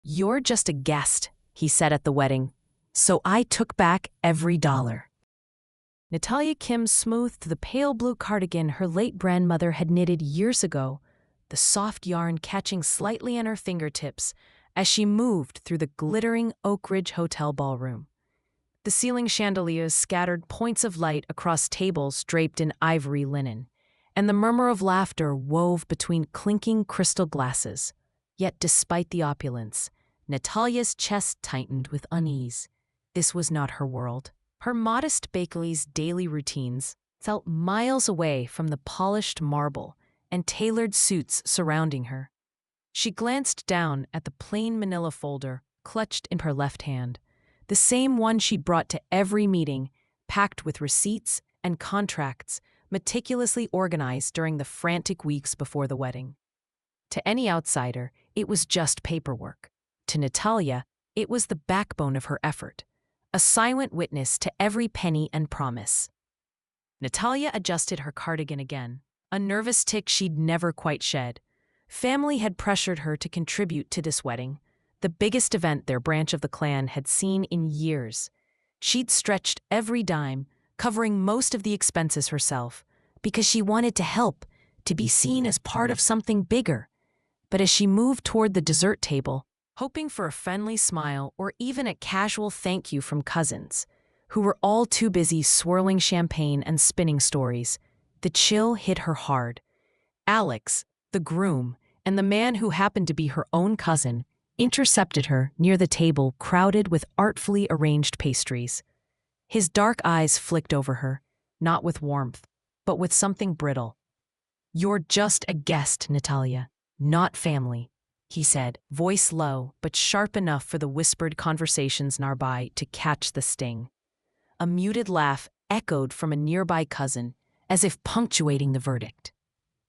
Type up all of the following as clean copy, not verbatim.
"You're just a guest," he said at the wedding, "so I took back every dollar." Natalia Kim smoothed the pale blue cardigan her late grandmother had knitted years ago, the soft yarn catching slightly on her fingertips as she moved through the glittering Oak Ridge Hotel ballroom. The ceiling chandeliers scattered points of light across tables draped in ivory linen, and the murmur of laughter wove between clinking crystal glasses. Yet despite the opulence, Natalia's chest tightened with unease. This was not her world. Her modest bakery's daily routines felt miles away from the polished marble and tailored suits surrounding her. She glanced down at the plain manila folder clutched in her left hand, the same one she'd brought to every meeting, packed with receipts and contracts meticulously organized during the frantic weeks before the wedding. To any outsider, it was just paperwork. To Natalia, it was the backbone of her effort, a silent witness to every penny and promise. Natalia adjusted her cardigan again, a nervous tic she'd never quite shed. Family had pressured her to contribute to this wedding, the biggest event their branch of the clan had seen in years. She'd stretched every dime, covering most of the expenses herself, because she wanted to help, to be seen as part of something bigger. But as she moved toward the dessert table, hoping for a friendly smile or even a casual thank you from cousins, who were all too busy swirling champagne and spinning stories, the chill hit her hard. Alex, the groom, and the man who happened to be her own cousin, intercepted her near the table crowded with artfully arranged pastries. His dark eyes flicked over her, not with warmth, but with something brittle. "You're just a guest, Natalia, not family," he said, voice low but sharp enough for the whispered conversations nearby to catch the sting. A muted laugh echoed from a nearby cousin, as if punctuating the verdict.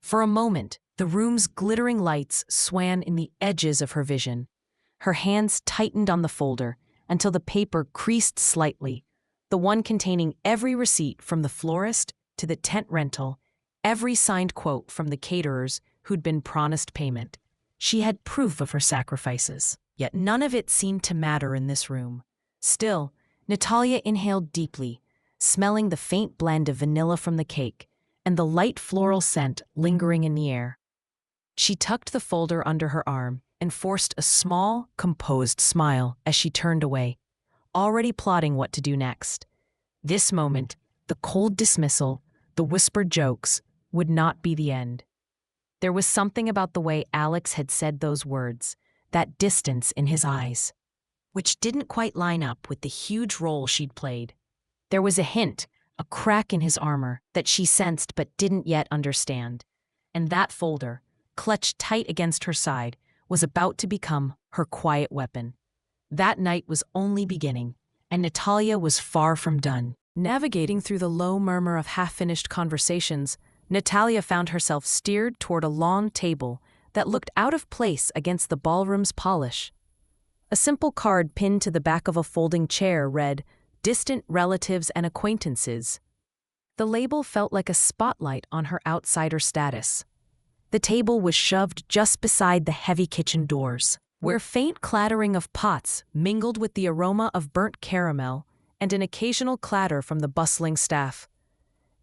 For a moment, the room's glittering lights swam in the edges of her vision. Her hands tightened on the folder until the paper creased slightly, the one containing every receipt from the florist to the tent rental, every signed quote from the caterers who'd been promised payment. She had proof of her sacrifices, yet none of it seemed to matter in this room. Still, Natalia inhaled deeply, smelling the faint blend of vanilla from the cake and the light floral scent lingering in the air. She tucked the folder under her arm and forced a small, composed smile as she turned away, already plotting what to do next. This moment, the cold dismissal, the whispered jokes, would not be the end. There was something about the way Alex had said those words, that distance in his eyes, which didn't quite line up with the huge role she'd played. There was a hint, a crack in his armor, that she sensed but didn't yet understand. And that folder, clutched tight against her side, was about to become her quiet weapon. That night was only beginning, and Natalia was far from done. Navigating through the low murmur of half-finished conversations, Natalia found herself steered toward a long table that looked out of place against the ballroom's polish. A simple card pinned to the back of a folding chair read, "Distant relatives and acquaintances." The label felt like a spotlight on her outsider status. The table was shoved just beside the heavy kitchen doors, where faint clattering of pots mingled with the aroma of burnt caramel and an occasional clatter from the bustling staff.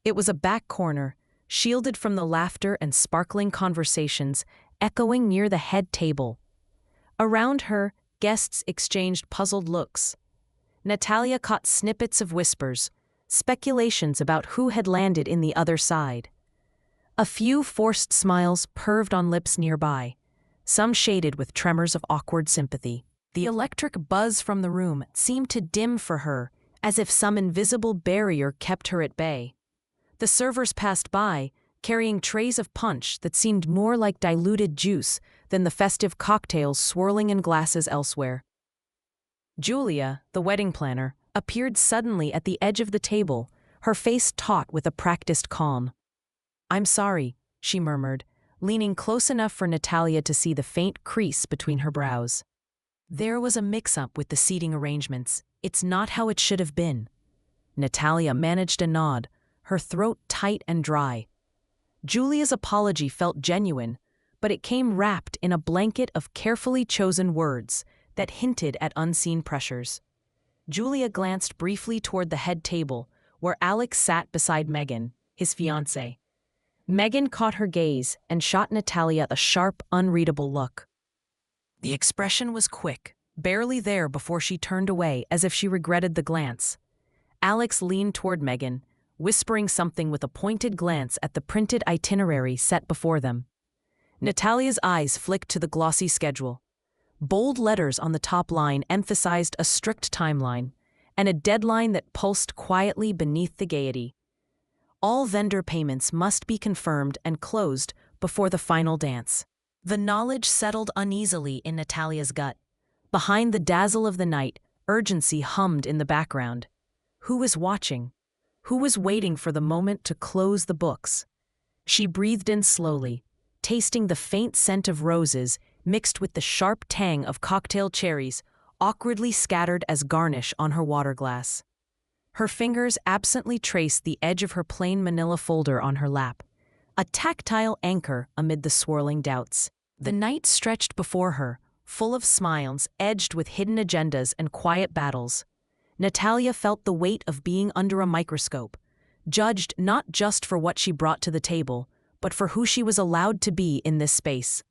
It was a back corner, shielded from the laughter and sparkling conversations echoing near the head table. Around her, guests exchanged puzzled looks. Natalia caught snippets of whispers, speculations about who had landed in the other side. A few forced smiles curved on lips nearby, some shaded with tremors of awkward sympathy. The electric buzz from the room seemed to dim for her, as if some invisible barrier kept her at bay. The servers passed by, carrying trays of punch that seemed more like diluted juice than the festive cocktails swirling in glasses elsewhere. Julia, the wedding planner, appeared suddenly at the edge of the table, her face taut with a practiced calm. "I'm sorry," she murmured, leaning close enough for Natalia to see the faint crease between her brows. "There was a mix-up with the seating arrangements. It's not how it should have been." Natalia managed a nod, her throat tight and dry. Julia's apology felt genuine, but it came wrapped in a blanket of carefully chosen words, that hinted at unseen pressures. Julia glanced briefly toward the head table, where Alex sat beside Megan, his fiancée. Megan caught her gaze and shot Natalia a sharp, unreadable look. The expression was quick, barely there before she turned away as if she regretted the glance. Alex leaned toward Megan, whispering something with a pointed glance at the printed itinerary set before them. Natalia's eyes flicked to the glossy schedule. Bold letters on the top line emphasized a strict timeline, and a deadline that pulsed quietly beneath the gaiety. All vendor payments must be confirmed and closed before the final dance. The knowledge settled uneasily in Natalia's gut. Behind the dazzle of the night, urgency hummed in the background. Who was watching? Who was waiting for the moment to close the books? She breathed in slowly, tasting the faint scent of roses mixed with the sharp tang of cocktail cherries, awkwardly scattered as garnish on her water glass. Her fingers absently traced the edge of her plain manila folder on her lap, a tactile anchor amid the swirling doubts. The night stretched before her, full of smiles edged with hidden agendas and quiet battles. Natalia felt the weight of being under a microscope, judged not just for what she brought to the table, but for who she was allowed to be in this space.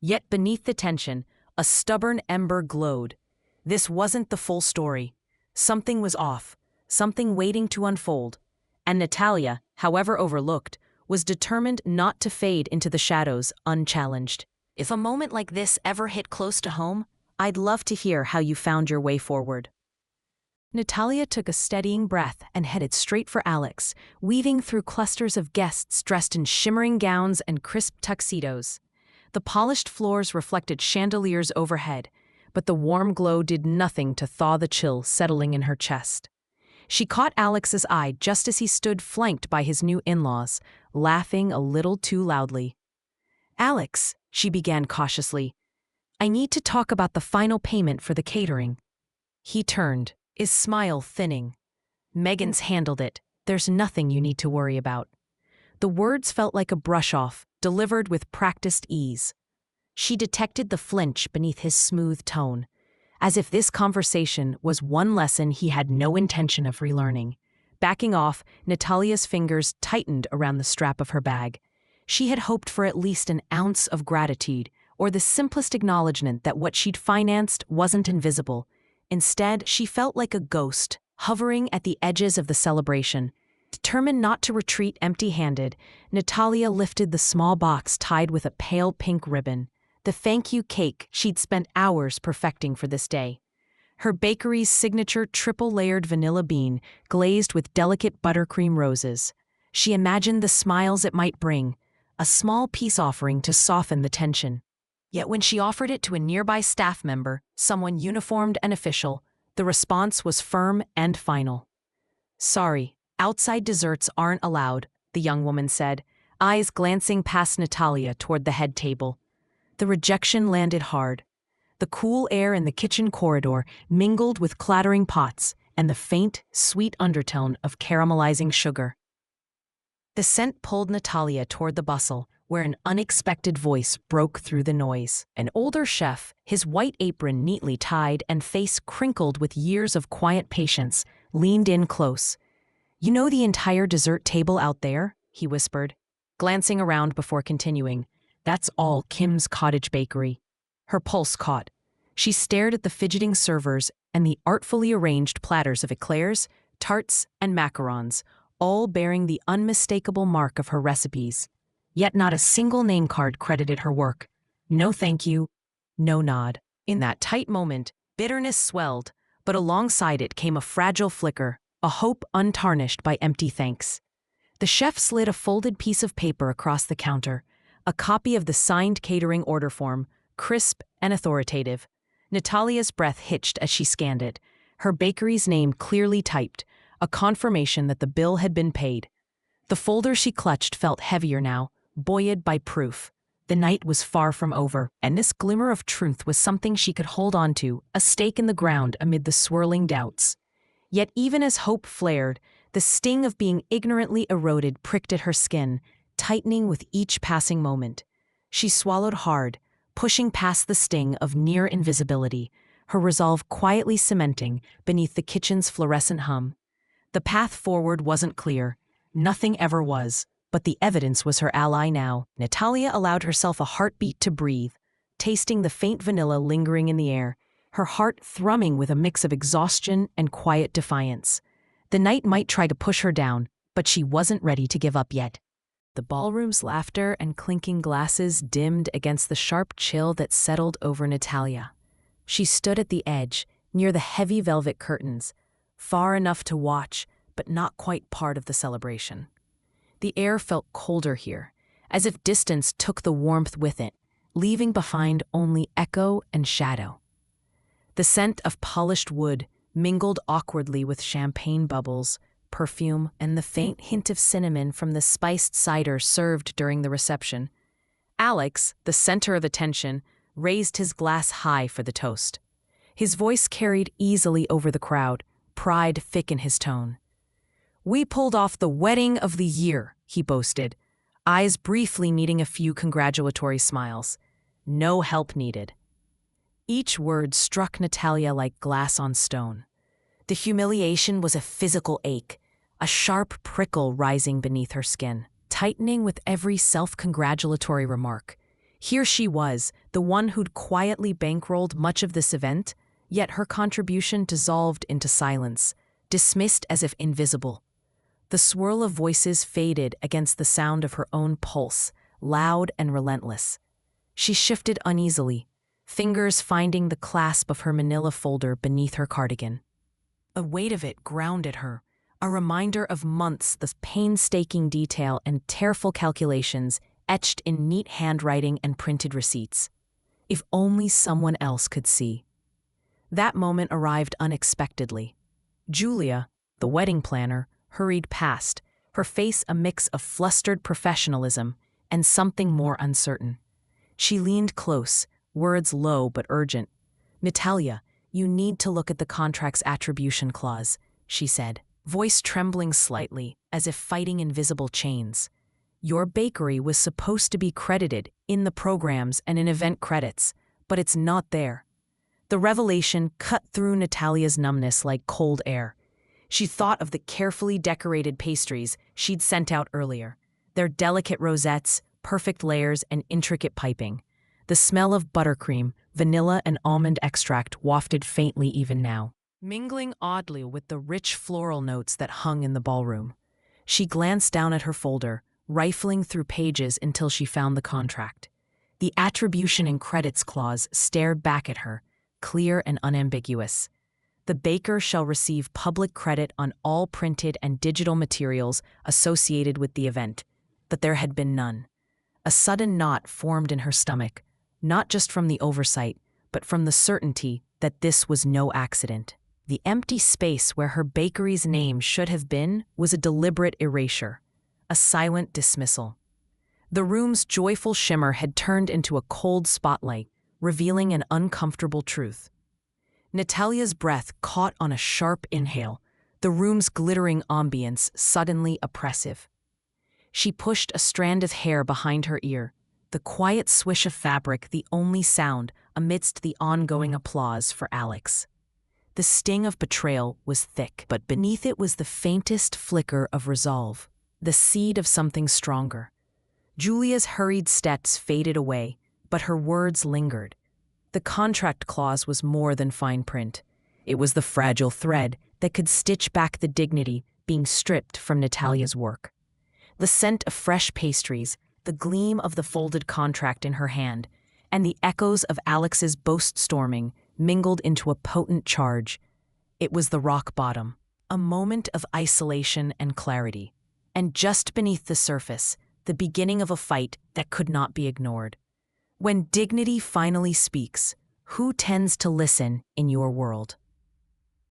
Yet beneath the tension, a stubborn ember glowed. This wasn't the full story. Something was off, something waiting to unfold, and Natalia, however overlooked, was determined not to fade into the shadows unchallenged. If a moment like this ever hit close to home, I'd love to hear how you found your way forward. Natalia took a steadying breath and headed straight for Alex, weaving through clusters of guests dressed in shimmering gowns and crisp tuxedos. The polished floors reflected chandeliers overhead, but the warm glow did nothing to thaw the chill settling in her chest. She caught Alex's eye just as he stood flanked by his new in-laws, laughing a little too loudly. "Alex," she began cautiously, "I need to talk about the final payment for the catering." He turned, his smile thinning. "Megan's handled it. There's nothing you need to worry about." The words felt like a brush-off, delivered with practiced ease. She detected the flinch beneath his smooth tone, as if this conversation was one lesson he had no intention of relearning. Backing off, Natalia's fingers tightened around the strap of her bag. She had hoped for at least an ounce of gratitude, or the simplest acknowledgement that what she'd financed wasn't invisible. Instead, she felt like a ghost, hovering at the edges of the celebration. Determined not to retreat empty-handed, Natalia lifted the small box tied with a pale pink ribbon, the thank you cake she'd spent hours perfecting for this day. Her bakery's signature triple-layered vanilla bean glazed with delicate buttercream roses. She imagined the smiles it might bring, a small peace offering to soften the tension. Yet when she offered it to a nearby staff member, someone uniformed and official, the response was firm and final. "Sorry, outside desserts aren't allowed," the young woman said, eyes glancing past Natalia toward the head table. The rejection landed hard. The cool air in the kitchen corridor mingled with clattering pots and the faint, sweet undertone of caramelizing sugar. The scent pulled Natalia toward the bustle, where an unexpected voice broke through the noise. An older chef, his white apron neatly tied and face crinkled with years of quiet patience, leaned in close. "You know the entire dessert table out there?" he whispered, glancing around before continuing. "That's all Kim's Cottage Bakery." Her pulse caught. She stared at the fidgeting servers and the artfully arranged platters of eclairs, tarts, and macarons, all bearing the unmistakable mark of her recipes. Yet not a single name card credited her work. No thank you, no nod. In that tight moment, bitterness swelled, but alongside it came a fragile flicker, a hope untarnished by empty thanks. The chef slid a folded piece of paper across the counter, a copy of the signed catering order form, crisp and authoritative. Natalia's breath hitched as she scanned it, her bakery's name clearly typed, a confirmation that the bill had been paid. The folder she clutched felt heavier now, buoyed by proof. The night was far from over, and this glimmer of truth was something she could hold on to, a stake in the ground amid the swirling doubts. Yet even as hope flared, the sting of being ignorantly eroded pricked at her skin, tightening with each passing moment. She swallowed hard, pushing past the sting of near invisibility, her resolve quietly cementing beneath the kitchen's fluorescent hum. The path forward wasn't clear. Nothing ever was, but the evidence was her ally now. Natalia allowed herself a heartbeat to breathe, tasting the faint vanilla lingering in the air, her heart thrumming with a mix of exhaustion and quiet defiance. The night might try to push her down, but she wasn't ready to give up yet. The ballroom's laughter and clinking glasses dimmed against the sharp chill that settled over Natalia. She stood at the edge, near the heavy velvet curtains, far enough to watch, but not quite part of the celebration. The air felt colder here, as if distance took the warmth with it, leaving behind only echo and shadow. The scent of polished wood mingled awkwardly with champagne bubbles, perfume, and the faint hint of cinnamon from the spiced cider served during the reception. Alex, the center of attention, raised his glass high for the toast. His voice carried easily over the crowd, pride thick in his tone. "We pulled off the wedding of the year," he boasted, eyes briefly meeting a few congratulatory smiles. No help needed. Each word struck Natalia like glass on stone. The humiliation was a physical ache, a sharp prickle rising beneath her skin, tightening with every self-congratulatory remark. Here she was, the one who'd quietly bankrolled much of this event, yet her contribution dissolved into silence, dismissed as if invisible. The swirl of voices faded against the sound of her own pulse, loud and relentless. She shifted uneasily, fingers finding the clasp of her manila folder beneath her cardigan. The weight of it grounded her, a reminder of months of painstaking detail and careful calculations etched in neat handwriting and printed receipts. If only someone else could see. That moment arrived unexpectedly. Julia, the wedding planner, hurried past, her face a mix of flustered professionalism and something more uncertain. She leaned close, words low but urgent. "Natalia, you need to look at the contract's attribution clause," she said, voice trembling slightly, as if fighting invisible chains. "Your bakery was supposed to be credited in the programs and in event credits, but it's not there." The revelation cut through Natalia's numbness like cold air. She thought of the carefully decorated pastries she'd sent out earlier, their delicate rosettes, perfect layers, and intricate piping. The smell of buttercream, vanilla, and almond extract wafted faintly even now, mingling oddly with the rich floral notes that hung in the ballroom. She glanced down at her folder, rifling through pages until she found the contract. The attribution and credits clause stared back at her, clear and unambiguous. The baker shall receive public credit on all printed and digital materials associated with the event, but there had been none. A sudden knot formed in her stomach, not just from the oversight, but from the certainty that this was no accident. The empty space where her bakery's name should have been was a deliberate erasure, a silent dismissal. The room's joyful shimmer had turned into a cold spotlight, revealing an uncomfortable truth. Natalia's breath caught on a sharp inhale, the room's glittering ambience suddenly oppressive. She pushed a strand of hair behind her ear, the quiet swish of fabric the only sound amidst the ongoing applause for Alex. The sting of betrayal was thick, but beneath it was the faintest flicker of resolve, the seed of something stronger. Julia's hurried steps faded away, but her words lingered. The contract clause was more than fine print. It was the fragile thread that could stitch back the dignity being stripped from Natalia's work. The scent of fresh pastries, the gleam of the folded contract in her hand, and the echoes of Alex's boast storming mingled into a potent charge. It was the rock bottom, a moment of isolation and clarity, and just beneath the surface, the beginning of a fight that could not be ignored. When dignity finally speaks, who tends to listen in your world?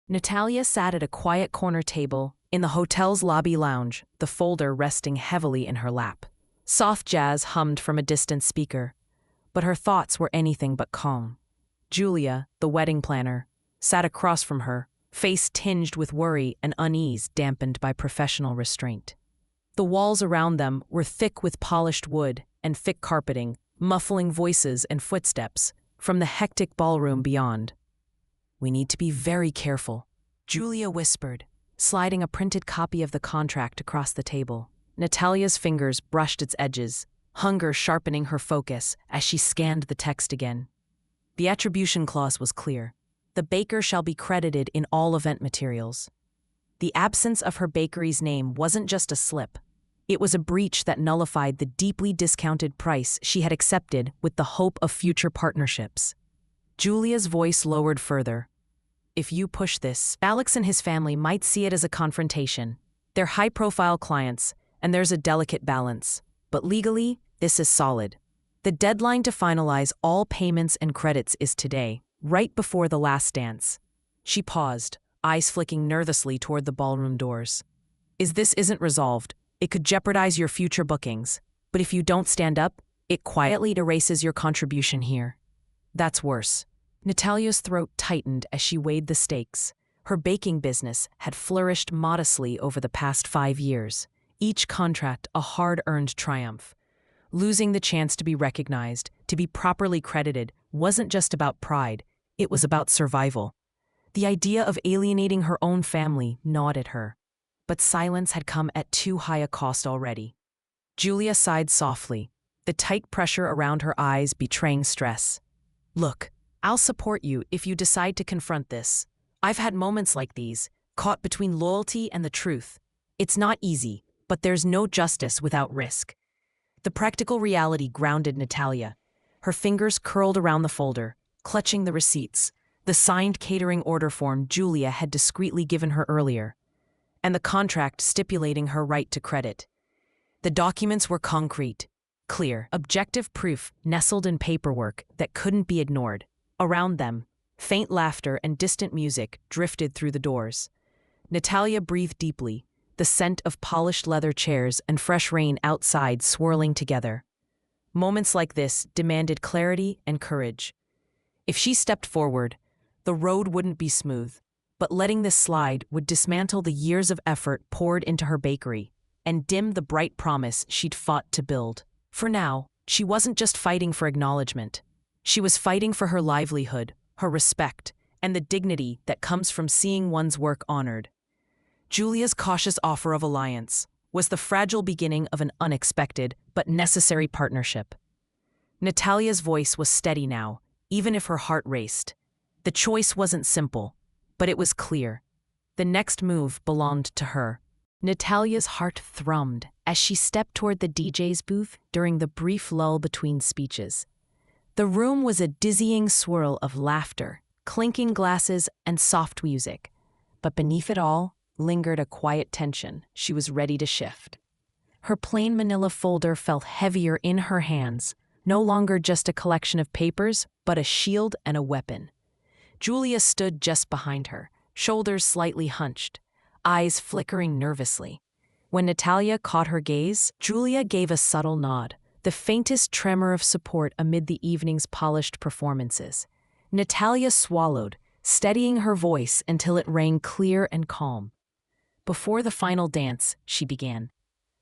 Natalia sat at a quiet corner table in the hotel's lobby lounge, the folder resting heavily in her lap. Soft jazz hummed from a distant speaker, but her thoughts were anything but calm. Julia, the wedding planner, sat across from her, face tinged with worry and unease dampened by professional restraint. The walls around them were thick with polished wood and thick carpeting, muffling voices and footsteps from the hectic ballroom beyond. We need to be very careful, Julia whispered, sliding a printed copy of the contract across the table. Natalia's fingers brushed its edges, hunger sharpening her focus as she scanned the text again. The attribution clause was clear. The baker shall be credited in all event materials. The absence of her bakery's name wasn't just a slip. It was a breach that nullified the deeply discounted price she had accepted with the hope of future partnerships. Julia's voice lowered further. If you push this, Alex and his family might see it as a confrontation. They're high-profile clients, and there's a delicate balance. But legally, this is solid. The deadline to finalize all payments and credits is today, right before the last dance. She paused, eyes flicking nervously toward the ballroom doors. This isn't resolved. It could jeopardize your future bookings. But if you don't stand up, it quietly erases your contribution here. That's worse. Natalia's throat tightened as she weighed the stakes. Her baking business had flourished modestly over the past 5 years, each contract a hard-earned triumph. Losing the chance to be recognized, to be properly credited, wasn't just about pride, it was about survival. The idea of alienating her own family gnawed at her. But silence had come at too high a cost already. Julia sighed softly, the tight pressure around her eyes betraying stress. Look, I'll support you if you decide to confront this. I've had moments like these, caught between loyalty and the truth. It's not easy, but there's no justice without risk. The practical reality grounded Natalia. Her fingers curled around the folder, clutching the receipts, the signed catering order form Julia had discreetly given her earlier, and the contract stipulating her right to credit. The documents were concrete, clear, objective proof nestled in paperwork that couldn't be ignored. Around them, faint laughter and distant music drifted through the doors. Natalia breathed deeply, the scent of polished leather chairs and fresh rain outside swirling together. Moments like this demanded clarity and courage. If she stepped forward, the road wouldn't be smooth, but letting this slide would dismantle the years of effort poured into her bakery and dim the bright promise she'd fought to build. For now, she wasn't just fighting for acknowledgement. She was fighting for her livelihood, her respect, and the dignity that comes from seeing one's work honored. Julia's cautious offer of alliance was the fragile beginning of an unexpected but necessary partnership. Natalia's voice was steady now, even if her heart raced. The choice wasn't simple, but it was clear. The next move belonged to her. Natalia's heart thrummed as she stepped toward the DJ's booth during the brief lull between speeches. The room was a dizzying swirl of laughter, clinking glasses, and soft music. But beneath it all lingered a quiet tension she was ready to shift. Her plain manila folder felt heavier in her hands, no longer just a collection of papers, but a shield and a weapon. Julia stood just behind her, shoulders slightly hunched, eyes flickering nervously. When Natalia caught her gaze, Julia gave a subtle nod, the faintest tremor of support amid the evening's polished performances. Natalia swallowed, steadying her voice until it rang clear and calm. Before the final dance, she began,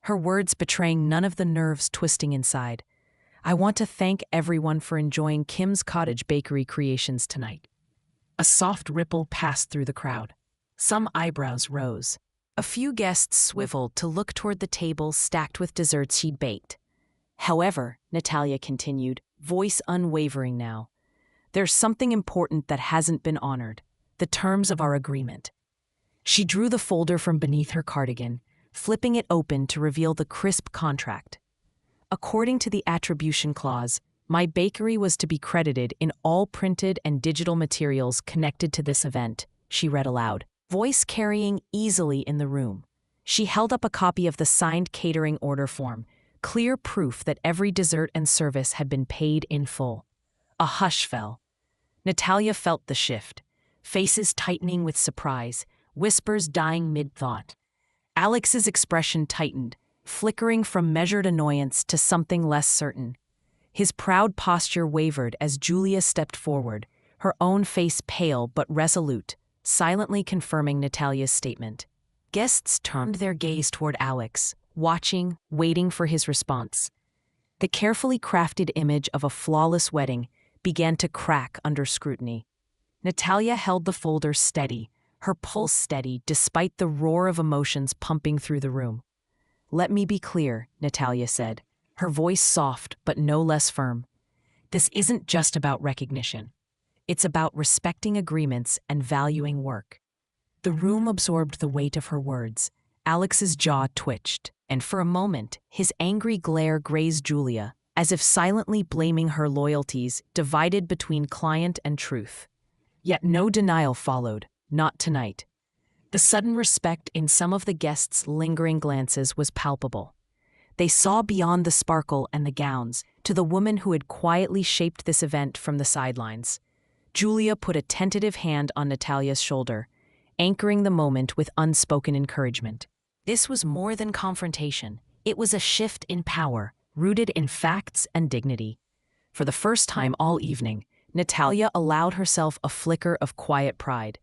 her words betraying none of the nerves twisting inside. I want to thank everyone for enjoying Kim's Cottage Bakery creations tonight. A soft ripple passed through the crowd. Some eyebrows rose. A few guests swiveled to look toward the tables stacked with desserts she'd baked. However, Natalia continued, voice unwavering now, there's something important that hasn't been honored, the terms of our agreement. She drew the folder from beneath her cardigan, flipping it open to reveal the crisp contract. According to the attribution clause, my bakery was to be credited in all printed and digital materials connected to this event, she read aloud, voice carrying easily in the room. She held up a copy of the signed catering order form, clear proof that every dessert and service had been paid in full. A hush fell. Natalia felt the shift, faces tightening with surprise, whispers dying mid-thought. Alex's expression tightened, flickering from measured annoyance to something less certain. His proud posture wavered as Julia stepped forward, her own face pale but resolute, silently confirming Natalia's statement. Guests turned their gaze toward Alex, watching, waiting for his response. The carefully crafted image of a flawless wedding began to crack under scrutiny. Natalia held the folder steady, her pulse steady despite the roar of emotions pumping through the room. "Let me be clear," Natalia said, her voice soft but no less firm. "This isn't just about recognition. It's about respecting agreements and valuing work." The room absorbed the weight of her words. Alex's jaw twitched, and for a moment, his angry glare grazed Julia, as if silently blaming her loyalties divided between client and truth. Yet no denial followed, not tonight. The sudden respect in some of the guests' lingering glances was palpable. They saw beyond the sparkle and the gowns to the woman who had quietly shaped this event from the sidelines. Julia put a tentative hand on Natalia's shoulder, anchoring the moment with unspoken encouragement. This was more than confrontation. It was a shift in power, rooted in facts and dignity. For the first time all evening, Natalia allowed herself a flicker of quiet pride.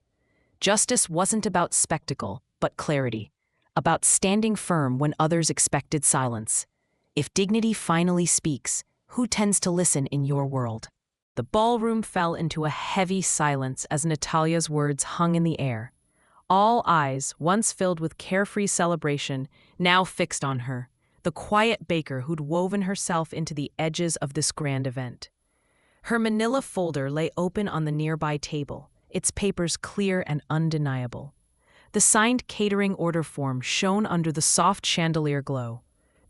Justice wasn't about spectacle, but clarity, about standing firm when others expected silence. If dignity finally speaks, who tends to listen in your world? The ballroom fell into a heavy silence as Natalia's words hung in the air. All eyes, once filled with carefree celebration, now fixed on her, the quiet baker who'd woven herself into the edges of this grand event. Her manila folder lay open on the nearby table, its papers clear and undeniable. The signed catering order form shone under the soft chandelier glow.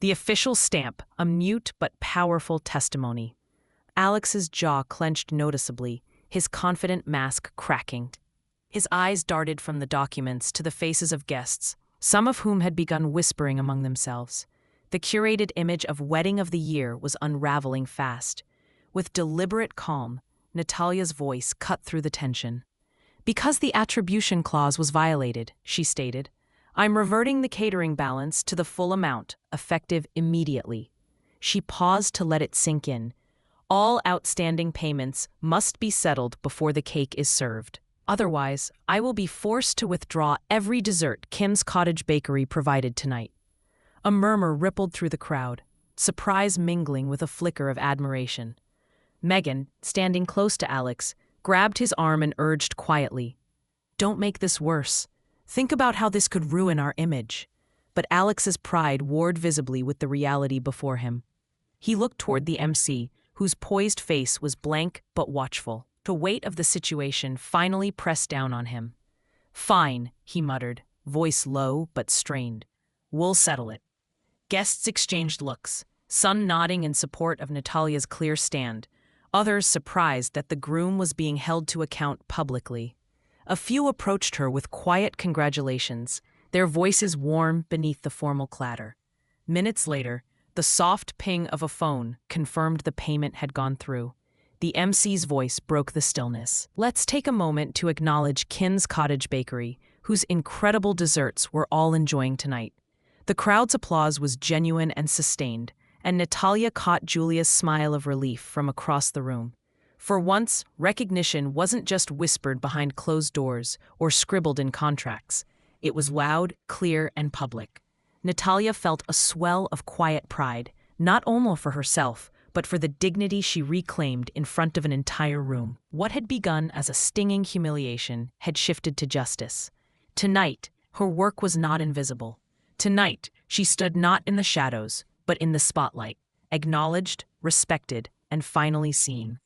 The official stamp, a mute but powerful testimony. Alex's jaw clenched noticeably, his confident mask cracking. His eyes darted from the documents to the faces of guests, some of whom had begun whispering among themselves. The curated image of Wedding of the Year was unraveling fast. With deliberate calm, Natalia's voice cut through the tension. "Because the attribution clause was violated," she stated, "I'm reverting the catering balance to the full amount, effective immediately." She paused to let it sink in. "All outstanding payments must be settled before the cake is served. Otherwise, I will be forced to withdraw every dessert Kim's Cottage Bakery provided tonight." A murmur rippled through the crowd, surprise mingling with a flicker of admiration. Megan, standing close to Alex, grabbed his arm and urged quietly, "Don't make this worse. Think about how this could ruin our image." But Alex's pride warred visibly with the reality before him. He looked toward the MC, whose poised face was blank but watchful. The weight of the situation finally pressed down on him. "Fine," he muttered, voice low but strained. "We'll settle it." Guests exchanged looks, some nodding in support of Natalia's clear stand, others surprised that the groom was being held to account publicly. A few approached her with quiet congratulations, their voices warm beneath the formal clatter. Minutes later, the soft ping of a phone confirmed the payment had gone through. The MC's voice broke the stillness. "Let's take a moment to acknowledge Kim's Cottage Bakery, whose incredible desserts we're all enjoying tonight." The crowd's applause was genuine and sustained, and Natalia caught Julia's smile of relief from across the room. For once, recognition wasn't just whispered behind closed doors or scribbled in contracts. It was loud, clear, and public. Natalia felt a swell of quiet pride, not only for herself, but for the dignity she reclaimed in front of an entire room. What had begun as a stinging humiliation had shifted to justice. Tonight, her work was not invisible. Tonight, she stood not in the shadows, but in the spotlight, acknowledged, respected, and finally seen.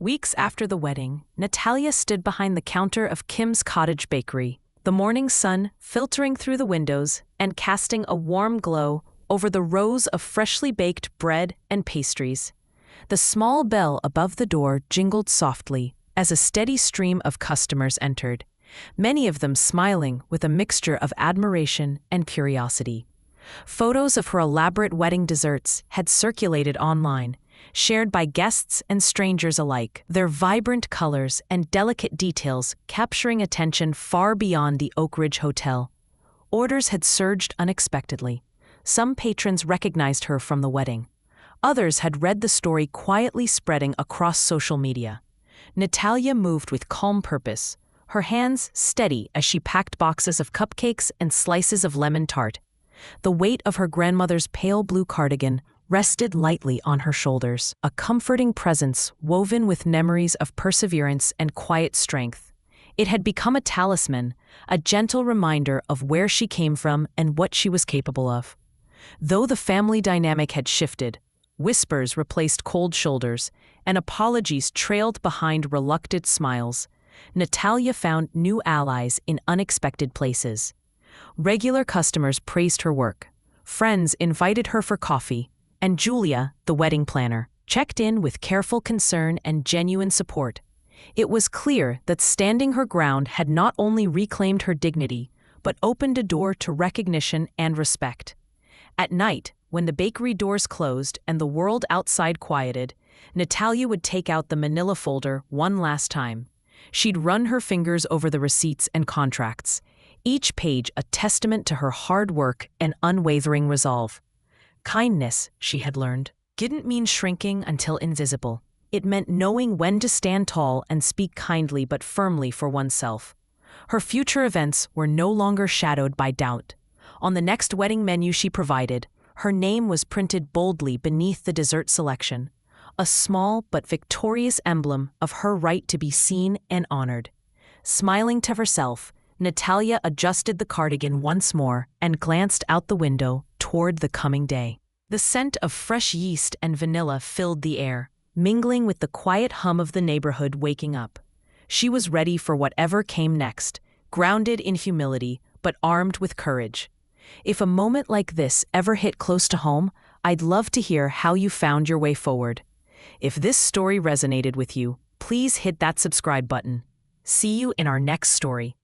Weeks after the wedding, Natalia stood behind the counter of Kim's Cottage Bakery, the morning sun filtering through the windows and casting a warm glow over the rows of freshly baked bread and pastries. The small bell above the door jingled softly as a steady stream of customers entered, many of them smiling with a mixture of admiration and curiosity. Photos of her elaborate wedding desserts had circulated online, shared by guests and strangers alike, their vibrant colors and delicate details capturing attention far beyond the Oak Ridge Hotel. Orders had surged unexpectedly. Some patrons recognized her from the wedding. Others had read the story quietly spreading across social media. Natalia moved with calm purpose, her hands steady as she packed boxes of cupcakes and slices of lemon tart. The weight of her grandmother's pale blue cardigan rested lightly on her shoulders, a comforting presence woven with memories of perseverance and quiet strength. It had become a talisman, a gentle reminder of where she came from and what she was capable of. Though the family dynamic had shifted, whispers replaced cold shoulders, and apologies trailed behind reluctant smiles, Natalia found new allies in unexpected places. Regular customers praised her work, friends invited her for coffee, and Julia, the wedding planner, checked in with careful concern and genuine support. It was clear that standing her ground had not only reclaimed her dignity, but opened a door to recognition and respect. At night, when the bakery doors closed and the world outside quieted, Natalia would take out the manila folder one last time. She'd run her fingers over the receipts and contracts, each page a testament to her hard work and unwavering resolve. Kindness, she had learned, didn't mean shrinking until invisible. It meant knowing when to stand tall and speak kindly but firmly for oneself. Her future events were no longer shadowed by doubt. On the next wedding menu she provided, her name was printed boldly beneath the dessert selection, a small but victorious emblem of her right to be seen and honored. Smiling to herself, Natalia adjusted the cardigan once more and glanced out the window toward the coming day. The scent of fresh yeast and vanilla filled the air, mingling with the quiet hum of the neighborhood waking up. She was ready for whatever came next, grounded in humility but armed with courage. If a moment like this ever hit close to home, I'd love to hear how you found your way forward. If this story resonated with you, please hit that subscribe button. See you in our next story.